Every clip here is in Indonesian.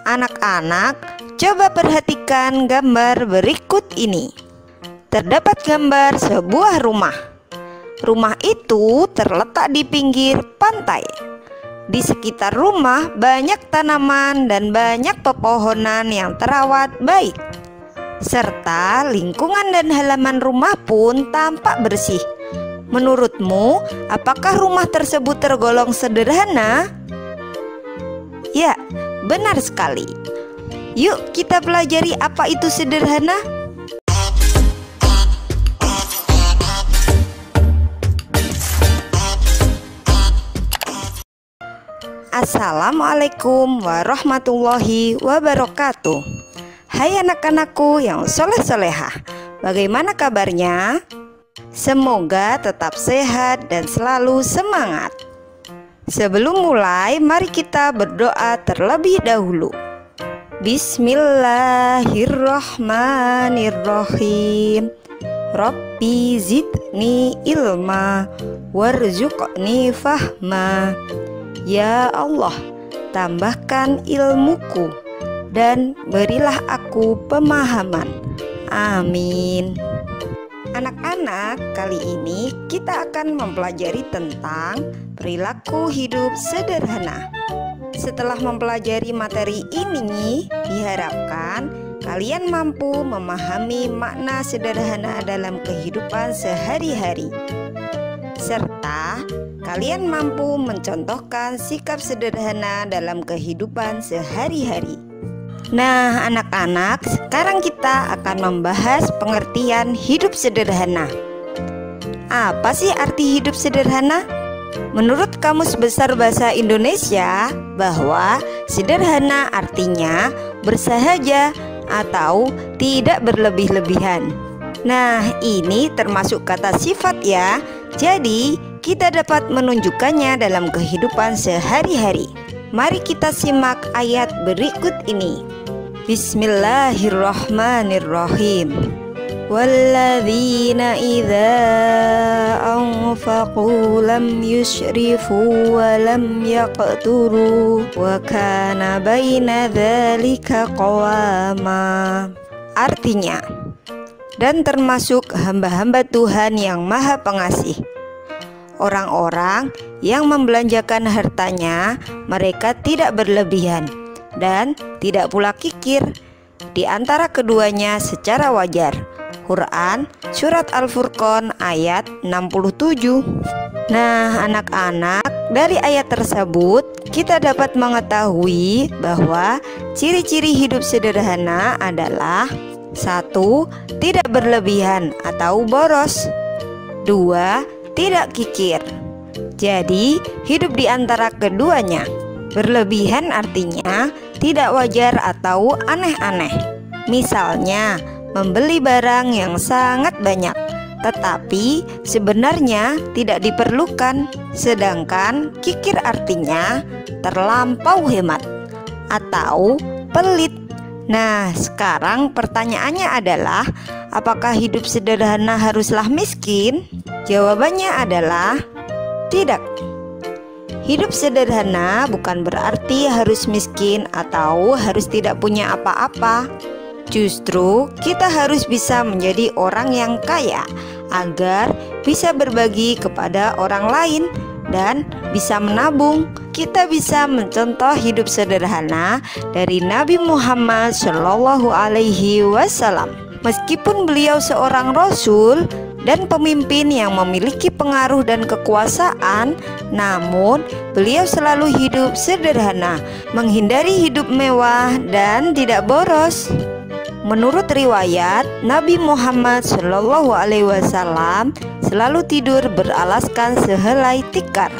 Anak-anak, coba perhatikan gambar berikut ini. Terdapat gambar sebuah rumah. Rumah itu terletak di pinggir pantai. Di sekitar rumah banyak tanaman dan banyak pepohonan yang terawat baik. Serta lingkungan dan halaman rumah pun tampak bersih. Menurutmu, apakah rumah tersebut tergolong sederhana? Ya, benar sekali. Yuk kita pelajari apa itu sederhana. Assalamualaikum warahmatullahi wabarakatuh. Hai anak-anakku yang soleh-solehah, bagaimana kabarnya? Semoga tetap sehat dan selalu semangat. Sebelum mulai, mari kita berdoa terlebih dahulu. Bismillahirrahmanirrahim. Rabbi zidni ilma warzuqni fahma. Ya Allah, tambahkan ilmuku dan berilah aku pemahaman. Amin. Anak-anak, kali ini kita akan mempelajari tentang perilaku hidup sederhana. Setelah mempelajari materi ini, diharapkan kalian mampu memahami makna sederhana dalam kehidupan sehari-hari, serta kalian mampu mencontohkan sikap sederhana dalam kehidupan sehari-hari. Nah, anak-anak, sekarang kita akan membahas pengertian hidup sederhana. Apa sih arti hidup sederhana? Menurut Kamus Besar Bahasa Indonesia, bahwa sederhana artinya bersahaja atau tidak berlebih-lebihan. Nah, ini termasuk kata sifat ya. Jadi, kita dapat menunjukkannya dalam kehidupan sehari-hari. Mari kita simak ayat berikut ini. Bismillahirrahmanirrahim. Walladzina idza anfaqu lam yusrifu wa lam yaqturu wa kana baina dzalika qawama. Artinya, dan termasuk hamba-hamba Tuhan yang Maha Pengasih, orang-orang yang membelanjakan hartanya, mereka tidak berlebihan dan tidak pula kikir di antara keduanya secara wajar. Quran Surat Al-Furqan ayat 67. Nah, anak-anak, dari ayat tersebut kita dapat mengetahui bahwa ciri-ciri hidup sederhana adalah: 1. Tidak berlebihan atau boros. 2. Tidak kikir. Jadi, hidup di antara keduanya. Berlebihan artinya tidak wajar atau aneh-aneh. Misalnya, membeli barang yang sangat banyak, tetapi sebenarnya tidak diperlukan. Sedangkan kikir artinya terlampau hemat atau pelit. Nah, sekarang pertanyaannya adalah, apakah hidup sederhana haruslah miskin? Jawabannya adalah tidak. Hidup sederhana bukan berarti harus miskin atau harus tidak punya apa-apa. Justru kita harus bisa menjadi orang yang kaya agar bisa berbagi kepada orang lain dan bisa menabung. Kita bisa mencontoh hidup sederhana dari Nabi Muhammad SAW. Meskipun beliau seorang rasul dan pemimpin yang memiliki pengaruh dan kekuasaan, namun beliau selalu hidup sederhana, menghindari hidup mewah dan tidak boros. Menurut riwayat, Nabi Muhammad SAW selalu tidur beralaskan sehelai tikar.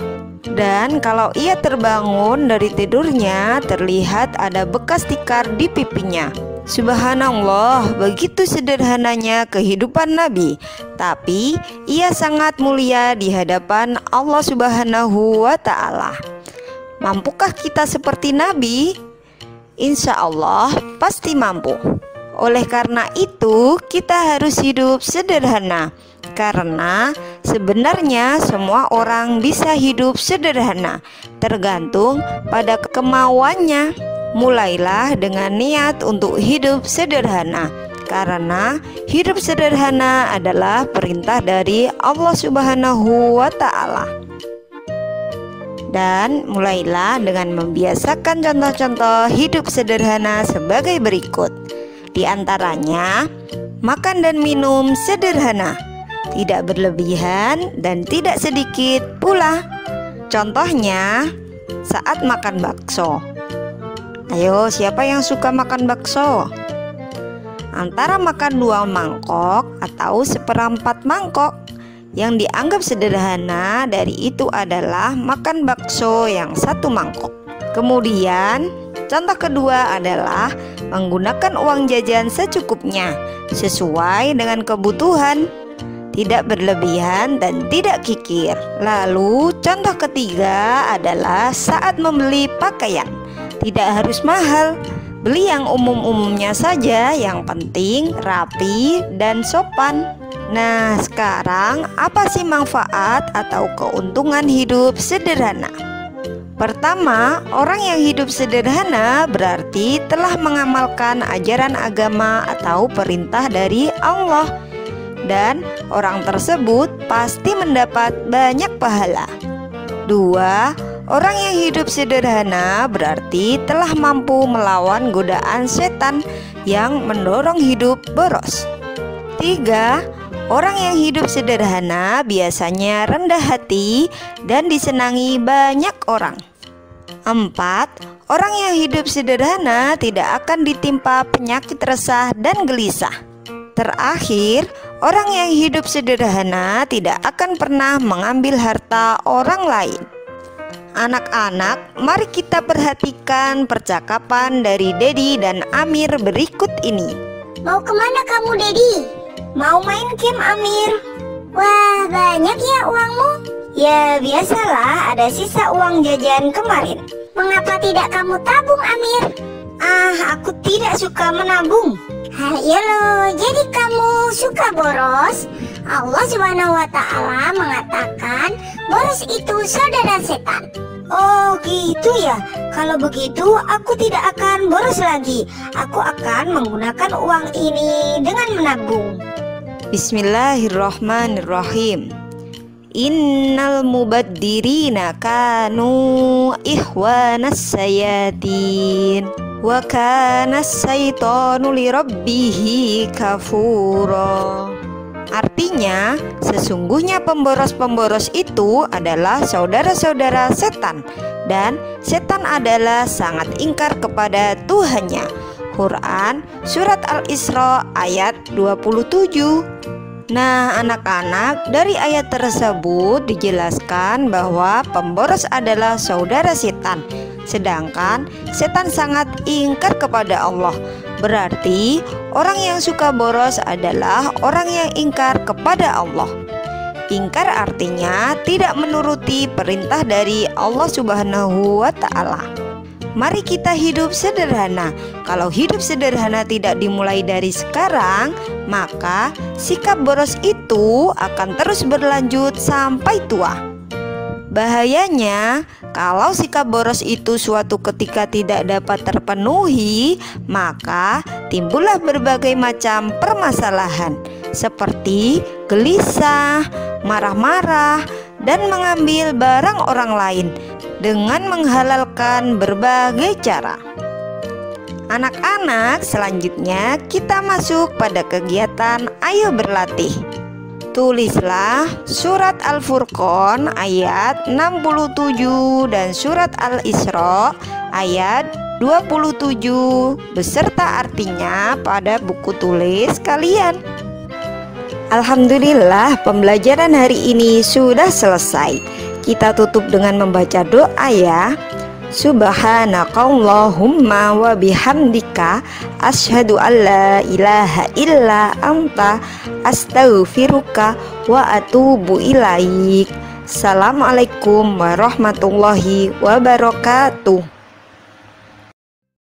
Dan kalau ia terbangun dari tidurnya, terlihat ada bekas tikar di pipinya. Subhanallah, begitu sederhananya kehidupan Nabi, tapi ia sangat mulia di hadapan Allah Subhanahu wa Ta'ala. Mampukah kita seperti Nabi? Insya Allah pasti mampu. Oleh karena itu, kita harus hidup sederhana, karena sebenarnya semua orang bisa hidup sederhana, tergantung pada kemauannya. mulailah dengan niat untuk hidup sederhana, karena hidup sederhana adalah perintah dari Allah Subhanahu wa Ta'ala. Dan mulailah dengan membiasakan contoh-contoh hidup sederhana sebagai berikut. Di antaranya, makan dan minum sederhana, tidak berlebihan dan tidak sedikit pula. Contohnya, saat makan bakso. Ayo, siapa yang suka makan bakso? Antara makan 2 mangkok atau seperempat mangkok. Yang dianggap sederhana dari itu adalah makan bakso yang 1 mangkok. Kemudian, contoh kedua adalah menggunakan uang jajan secukupnya, sesuai dengan kebutuhan, tidak berlebihan dan tidak kikir. Lalu, contoh ketiga adalah saat membeli pakaian, tidak harus mahal. Beli yang umum-umumnya saja, yang penting rapi dan sopan. Nah, sekarang apa sih manfaat atau keuntungan hidup sederhana? Pertama, orang yang hidup sederhana berarti telah mengamalkan ajaran agama atau perintah dari Allah, dan orang tersebut pasti mendapat banyak pahala. 2. Orang yang hidup sederhana berarti telah mampu melawan godaan setan yang mendorong hidup boros. 3. Orang yang hidup sederhana biasanya rendah hati dan disenangi banyak orang. 4. Orang yang hidup sederhana tidak akan ditimpa penyakit resah dan gelisah. Terakhir, orang yang hidup sederhana tidak akan pernah mengambil harta orang lain. Anak-anak, mari kita perhatikan percakapan dari Dedi dan Amir berikut ini. Mau kemana kamu, Dedi? Mau main game, Amir. Wah, banyak ya uangmu? Ya, biasalah, ada sisa uang jajan kemarin. Mengapa tidak kamu tabung, Amir? Aku tidak suka menabung. Iya loh, jadi kamu suka boros? Allah Subhanahu wa Ta'ala mengatakan boros itu saudara setan. Oh gitu ya. Kalau begitu aku tidak akan boros lagi. Aku akan menggunakan uang ini dengan menabung. Bismillahirrahmanirrahim. Innal mubaddirina kanu ikhwanas sayatin wa kana syaitanu lirabbihi kafura. Artinya, sesungguhnya pemboros-pemboros itu adalah saudara-saudara setan, dan setan adalah sangat ingkar kepada Tuhannya. Quran Surat Al-Isra ayat 27. Nah, anak-anak, dari ayat tersebut dijelaskan bahwa pemboros adalah saudara setan, sedangkan setan sangat ingkar kepada Allah. Berarti orang yang suka boros adalah orang yang ingkar kepada Allah. Ingkar artinya tidak menuruti perintah dari Allah Subhanahu wa Ta'ala. Mari kita hidup sederhana. Kalau hidup sederhana tidak dimulai dari sekarang, maka sikap boros itu akan terus berlanjut sampai tua. Bahayanya, kalau sikap boros itu suatu ketika tidak dapat terpenuhi, maka timbullah berbagai macam permasalahan seperti gelisah, marah-marah, dan mengambil barang orang lain dengan menghalalkan berbagai cara. Anak-anak, selanjutnya kita masuk pada kegiatan Ayo Berlatih. Tulislah surat Al-Furqan ayat 67 dan surat Al-Isra ayat 27 beserta artinya pada buku tulis kalian. Alhamdulillah, pembelajaran hari ini sudah selesai. Kita tutup dengan membaca doa ya. Subhanakallahumma wa bihamdika asyhadu an la ilaha illa anta astaghfiruka wa atubu ilaik. Assalamualaikum warahmatullahi wabarakatuh.